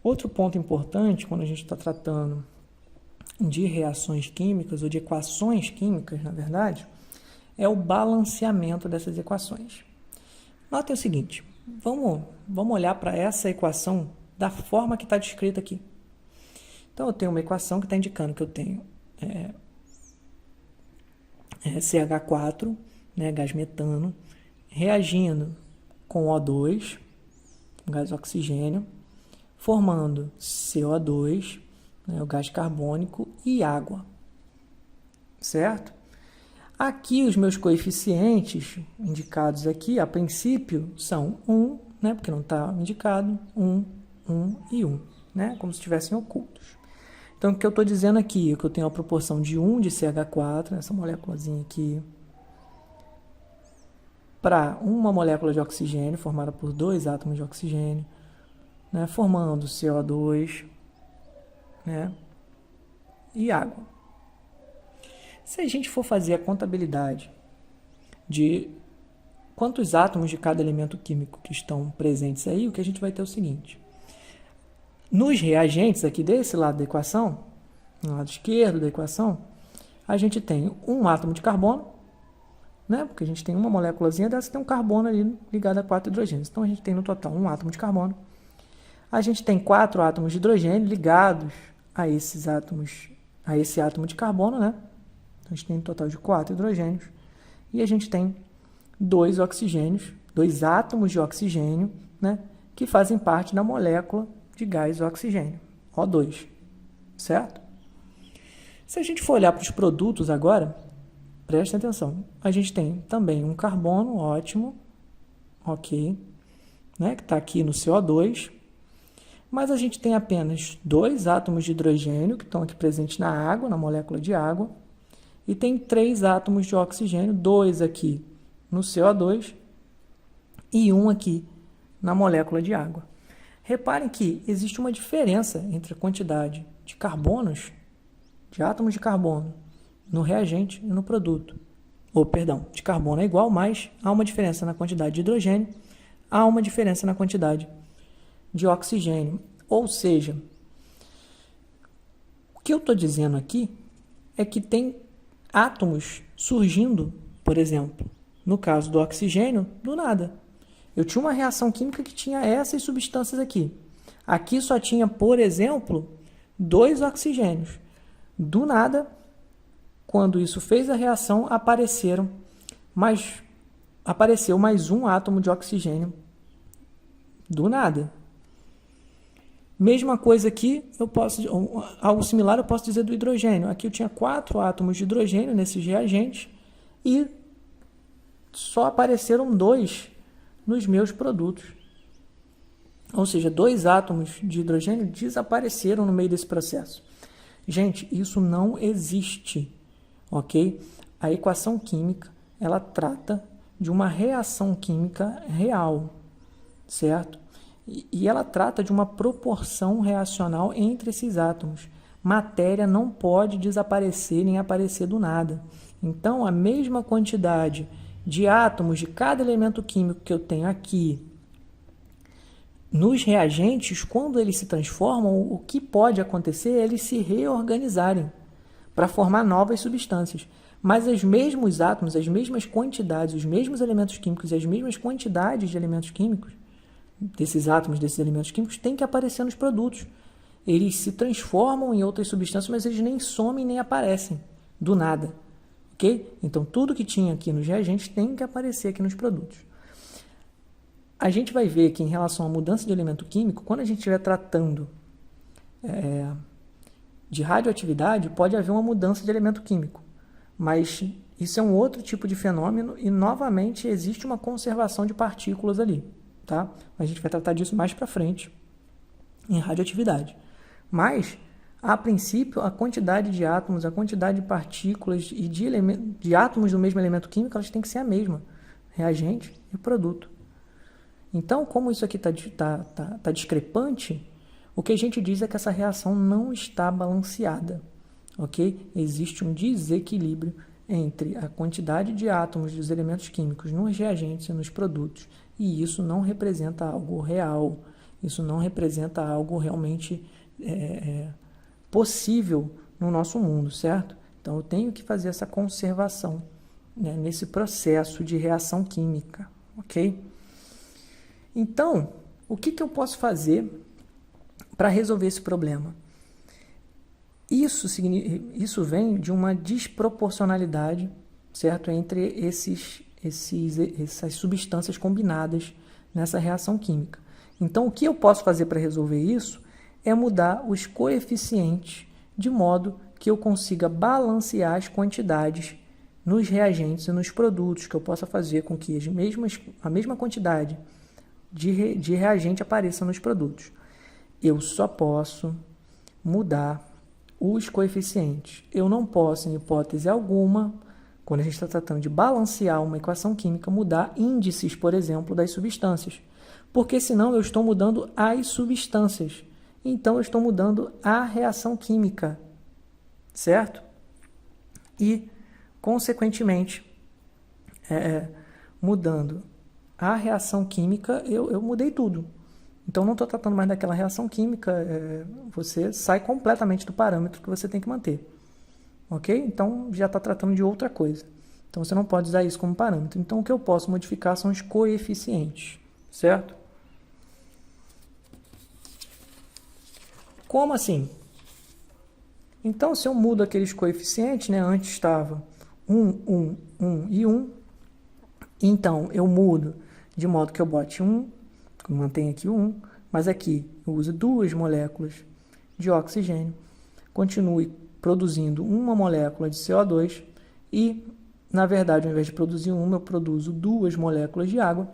Outro ponto importante quando a gente está tratando de reações químicas ou de equações químicas, na verdade, é o balanceamento dessas equações. Notem o seguinte, vamos olhar para essa equação da forma que está descrita aqui. Então, eu tenho uma equação que está indicando que eu tenho CH4, né, gás metano, reagindo com O2, gás oxigênio, formando CO2, né, o gás carbônico, e água. Certo? Aqui os meus coeficientes indicados aqui, a princípio, são 1, né, porque não está indicado, 1, 1 e 1, né, como se estivessem ocultos. Então, o que eu estou dizendo aqui é que eu tenho a proporção de 1 de CH4, essa moléculazinha aqui, para uma molécula de oxigênio, formada por 2 átomos de oxigênio, né, formando CO2, né, e água. Se a gente for fazer a contabilidade de quantos átomos de cada elemento químico que estão presentes aí, o que a gente vai ter é o seguinte. Nos reagentes aqui desse lado da equação, no lado esquerdo da equação, a gente tem um átomo de carbono, né? Porque a gente tem uma moléculazinha dessa, tem um carbono ali ligado a 4 hidrogênios. Então, a gente tem no total um átomo de carbono. A gente tem 4 átomos de hidrogênio ligados a esses átomos, a esse átomo de carbono, né? Então, a gente tem um total de 4 hidrogênios. E a gente tem 2 oxigênios, 2 átomos de oxigênio, né? Que fazem parte da molécula de gás oxigênio, O2, certo? Se a gente for olhar para os produtos agora, preste atenção, a gente tem também um carbono, ótimo, ok, né, que está aqui no CO2, mas a gente tem apenas 2 átomos de hidrogênio, que estão aqui presentes na água, na molécula de água, e tem 3 átomos de oxigênio, 2 aqui no CO2 e 1 aqui na molécula de água. Reparem que existe uma diferença entre a quantidade de carbonos, de átomos de carbono, no reagente e no produto. De carbono é igual, mas há uma diferença na quantidade de hidrogênio, há uma diferença na quantidade de oxigênio. Ou seja, o que eu estou dizendo aqui é que tem átomos surgindo, por exemplo, no caso do oxigênio, do nada. Eu tinha uma reação química que tinha essas substâncias aqui. Aqui só tinha, por exemplo, 2 oxigênios. Do nada, quando isso fez a reação, apareceu mais um átomo de oxigênio. Do nada. Mesma coisa aqui, algo similar eu posso dizer do hidrogênio. Aqui eu tinha 4 átomos de hidrogênio nesses reagentes e só apareceram 2 nos meus produtos. Ou seja, 2 átomos de hidrogênio desapareceram no meio desse processo. Gente, isso não existe, ok? A equação química, ela trata de uma reação química real, certo? E ela trata de uma proporção reacional entre esses átomos. Matéria não pode desaparecer nem aparecer do nada. Então, a mesma quantidade de átomos de cada elemento químico que eu tenho aqui nos reagentes, quando eles se transformam, o que pode acontecer é eles se reorganizarem para formar novas substâncias. Mas os mesmos átomos, as mesmas quantidades, os mesmos elementos químicos e as mesmas quantidades de elementos químicos, desses átomos, desses elementos químicos, têm que aparecer nos produtos. Eles se transformam em outras substâncias, mas eles nem somem nem aparecem do nada. Okay? Então, tudo que tinha aqui nos reagentes tem que aparecer aqui nos produtos. A gente vai ver que em relação à mudança de elemento químico, quando a gente estiver tratando de radioatividade, pode haver uma mudança de elemento químico. Mas isso é um outro tipo de fenômeno e, novamente, existe uma conservação de partículas ali. Tá? A gente vai tratar disso mais para frente em radioatividade. Mas, a princípio, a quantidade de átomos, a quantidade de partículas e de átomos do mesmo elemento químico, elas têm que ser a mesma. Reagente e produto. Então, como isso aqui tá discrepante, o que a gente diz é que essa reação não está balanceada. Okay? Existe um desequilíbrio entre a quantidade de átomos dos elementos químicos nos reagentes e nos produtos. E isso não representa algo real. Isso não representa algo realmente possível no nosso mundo, certo? Então eu tenho que fazer essa conservação, né, nesse processo de reação química, ok? Então, o que eu posso fazer para resolver esse problema? Isso vem de uma desproporcionalidade, certo? Entre essas substâncias combinadas nessa reação química. Então, o que eu posso fazer para resolver isso é mudar os coeficientes de modo que eu consiga balancear as quantidades nos reagentes e nos produtos, que eu possa fazer com que a mesma quantidade de reagente apareça nos produtos. Eu só posso mudar os coeficientes. Eu não posso, em hipótese alguma, quando a gente está tratando de balancear uma equação química, mudar índices, por exemplo, das substâncias. Porque senão eu estou mudando as substâncias. Então eu estou mudando a reação química, certo? E, consequentemente, mudando a reação química, eu mudei tudo. Então, não estou tratando mais daquela reação química, você sai completamente do parâmetro que você tem que manter. Ok? Então, já está tratando de outra coisa. Então, você não pode usar isso como parâmetro. Então, o que eu posso modificar são os coeficientes, certo? Como assim? Então, se eu mudo aqueles coeficientes, né, antes estava 1, 1 e 1, então eu mudo de modo que eu bote 1, mantenho aqui o 1, mas aqui eu uso 2 moléculas de oxigênio, continue produzindo uma molécula de CO2 e, na verdade, ao invés de produzir uma, eu produzo 2 moléculas de água.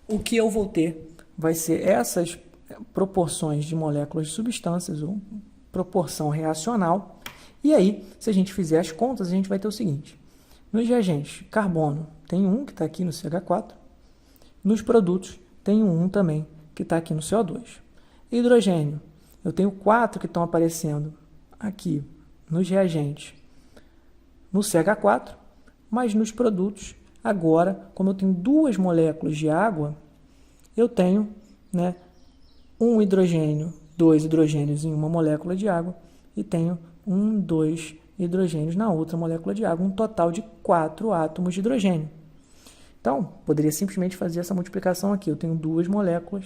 O que eu vou ter vai ser essas proporções de moléculas de substâncias, ou proporção reacional. E aí, se a gente fizer as contas, a gente vai ter o seguinte. Nos reagentes, carbono tem 1, que está aqui no CH4. Nos produtos, tem 1 também, que está aqui no CO2. Hidrogênio, eu tenho 4 que estão aparecendo aqui nos reagentes no CH4, mas nos produtos, agora, como eu tenho 2 moléculas de água, eu tenho, né, 1 hidrogênio, 2 hidrogênios em uma molécula de água e tenho 2 hidrogênios na outra molécula de água, um total de 4 átomos de hidrogênio. Então, poderia simplesmente fazer essa multiplicação aqui. Eu tenho 2 moléculas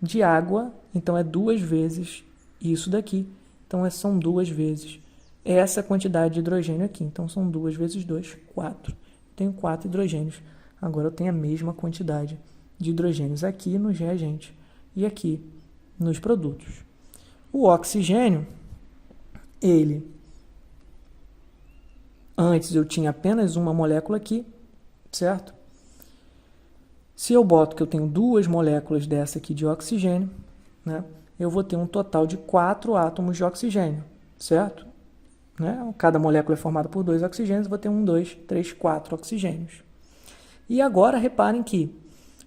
de água, então é 2 vezes isso daqui. Então, são 2 vezes essa quantidade de hidrogênio aqui. Então, são 2 vezes 2, 4. Tenho 4 hidrogênios. Agora, eu tenho a mesma quantidade de hidrogênios aqui nos reagentes e aqui nos produtos. O oxigênio, ele, antes eu tinha apenas uma molécula aqui, certo? Se eu boto que eu tenho 2 moléculas dessa aqui de oxigênio, né, eu vou ter um total de 4 átomos de oxigênio, certo? Né? Cada molécula é formada por 2 oxigênios, eu vou ter 1, 2, 3, 4 oxigênios. E agora, reparem que,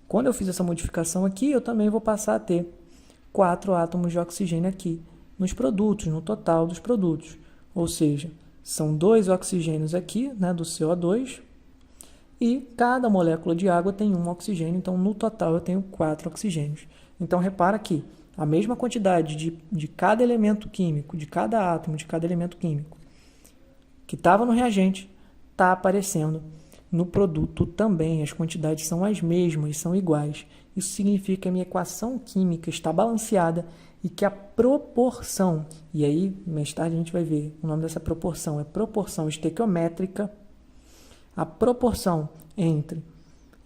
quando eu fiz essa modificação aqui, eu também vou passar a ter 4 átomos de oxigênio aqui nos produtos, no total dos produtos. Ou seja, são 2 oxigênios aqui, né, do CO2, e cada molécula de água tem 1 oxigênio, então no total eu tenho 4 oxigênios. Então repara que a mesma quantidade de cada elemento químico, de cada átomo, de cada elemento químico, que estava no reagente, está aparecendo no produto também. As quantidades são as mesmas, são iguais. Isso significa que a minha equação química está balanceada e que a proporção, e aí mais tarde a gente vai ver, o nome dessa proporção é proporção estequiométrica. A proporção entre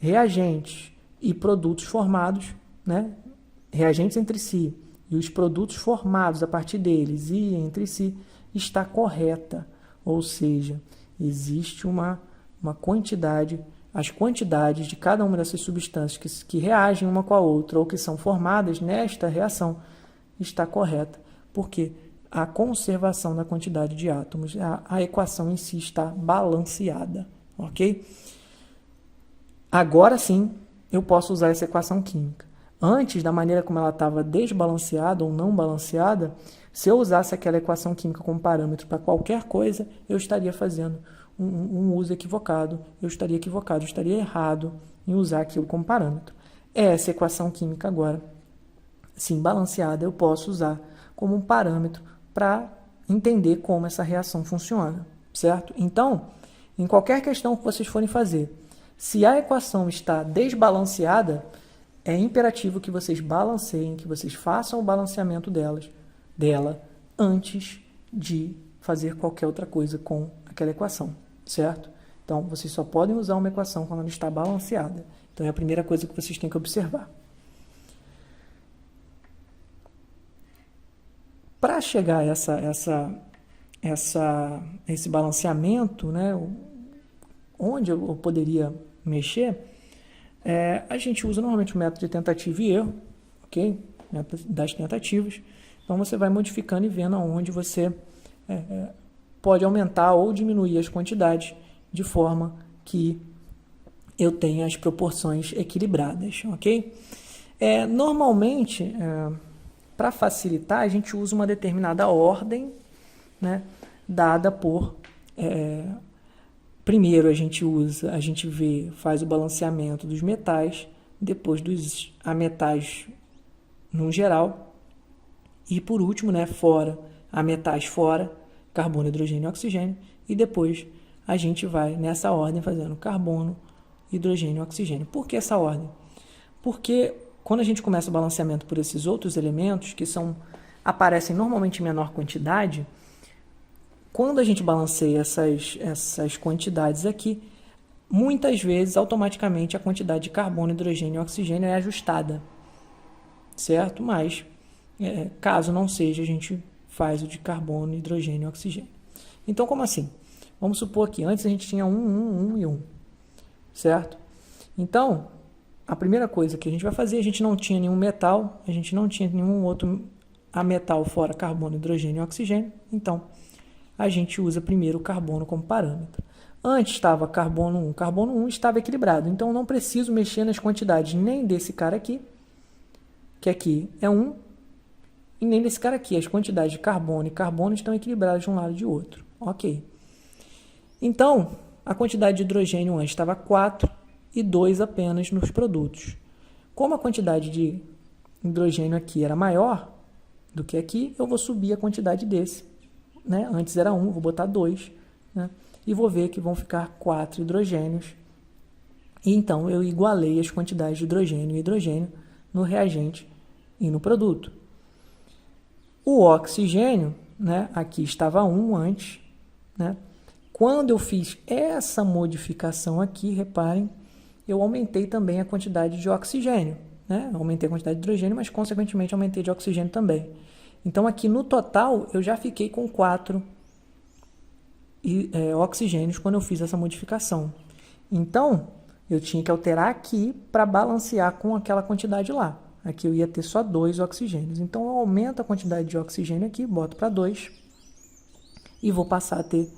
reagentes e produtos formados, né, reagentes entre si e os produtos formados a partir deles e entre si, está correta. Ou seja, existe uma quantidade, as quantidades de cada uma dessas substâncias que reagem uma com a outra ou que são formadas nesta reação está correta, porque a conservação da quantidade de átomos, a equação em si está balanceada. Ok? Agora sim, eu posso usar essa equação química. Antes, da maneira como ela estava desbalanceada ou não balanceada, se eu usasse aquela equação química como parâmetro para qualquer coisa, eu estaria fazendo um uso equivocado, eu estaria errado em usar aquilo como parâmetro. Essa equação química agora, sim, balanceada, eu posso usar como um parâmetro para entender como essa reação funciona, certo? Então, em qualquer questão que vocês forem fazer, se a equação está desbalanceada, é imperativo que vocês balanceiem, que vocês façam o balanceamento dela antes de fazer qualquer outra coisa com aquela equação, certo? Então, vocês só podem usar uma equação quando ela está balanceada. Então, é a primeira coisa que vocês têm que observar. Para chegar a esse balanceamento, né, onde eu poderia mexer, a gente usa normalmente o método de tentativa e erro, ok? Método das tentativas. Então, você vai modificando e vendo aonde você pode aumentar ou diminuir as quantidades de forma que eu tenha as proporções equilibradas, ok? Normalmente, para facilitar, a gente usa uma determinada ordem, né, dada por... primeiro a gente faz o balanceamento dos metais, depois dos ametais no geral, e por último, né, ametais fora, carbono, hidrogênio e oxigênio, e depois a gente vai nessa ordem fazendo carbono, hidrogênio e oxigênio. Por que essa ordem? Porque quando a gente começa o balanceamento por esses outros elementos, que aparecem normalmente em menor quantidade, quando a gente balanceia essas quantidades aqui, muitas vezes, automaticamente, a quantidade de carbono, hidrogênio e oxigênio é ajustada, certo? Mas, caso não seja, a gente faz o de carbono, hidrogênio e oxigênio. Então, como assim? Vamos supor que antes a gente tinha 1 e 1, certo? Então, a primeira coisa que a gente vai fazer, a gente não tinha nenhum metal, a gente não tinha nenhum outro ametal fora carbono, hidrogênio e oxigênio, então a gente usa primeiro o carbono como parâmetro. Antes estava carbono 1 estava equilibrado, então eu não preciso mexer nas quantidades nem desse cara aqui, que aqui é 1, e nem desse cara aqui. As quantidades de carbono e carbono estão equilibradas de um lado e de outro. Ok. Então, a quantidade de hidrogênio antes estava 4 e 2 apenas nos produtos. Como a quantidade de hidrogênio aqui era maior do que aqui, eu vou subir a quantidade desse. Né? Antes era 1, vou botar 2. Né? E vou ver que vão ficar 4 hidrogênios. E então eu igualei as quantidades de hidrogênio e hidrogênio no reagente e no produto. O oxigênio, né? Aqui estava 1 antes. Né? Quando eu fiz essa modificação aqui, reparem, eu aumentei também a quantidade de oxigênio. Né? Aumentei a quantidade de hidrogênio, mas consequentemente aumentei de oxigênio também. Então aqui no total eu já fiquei com 4 oxigênios quando eu fiz essa modificação. Então eu tinha que alterar aqui para balancear com aquela quantidade lá. Aqui eu ia ter só 2 oxigênios. Então eu aumento a quantidade de oxigênio aqui, boto para 2 e vou passar a ter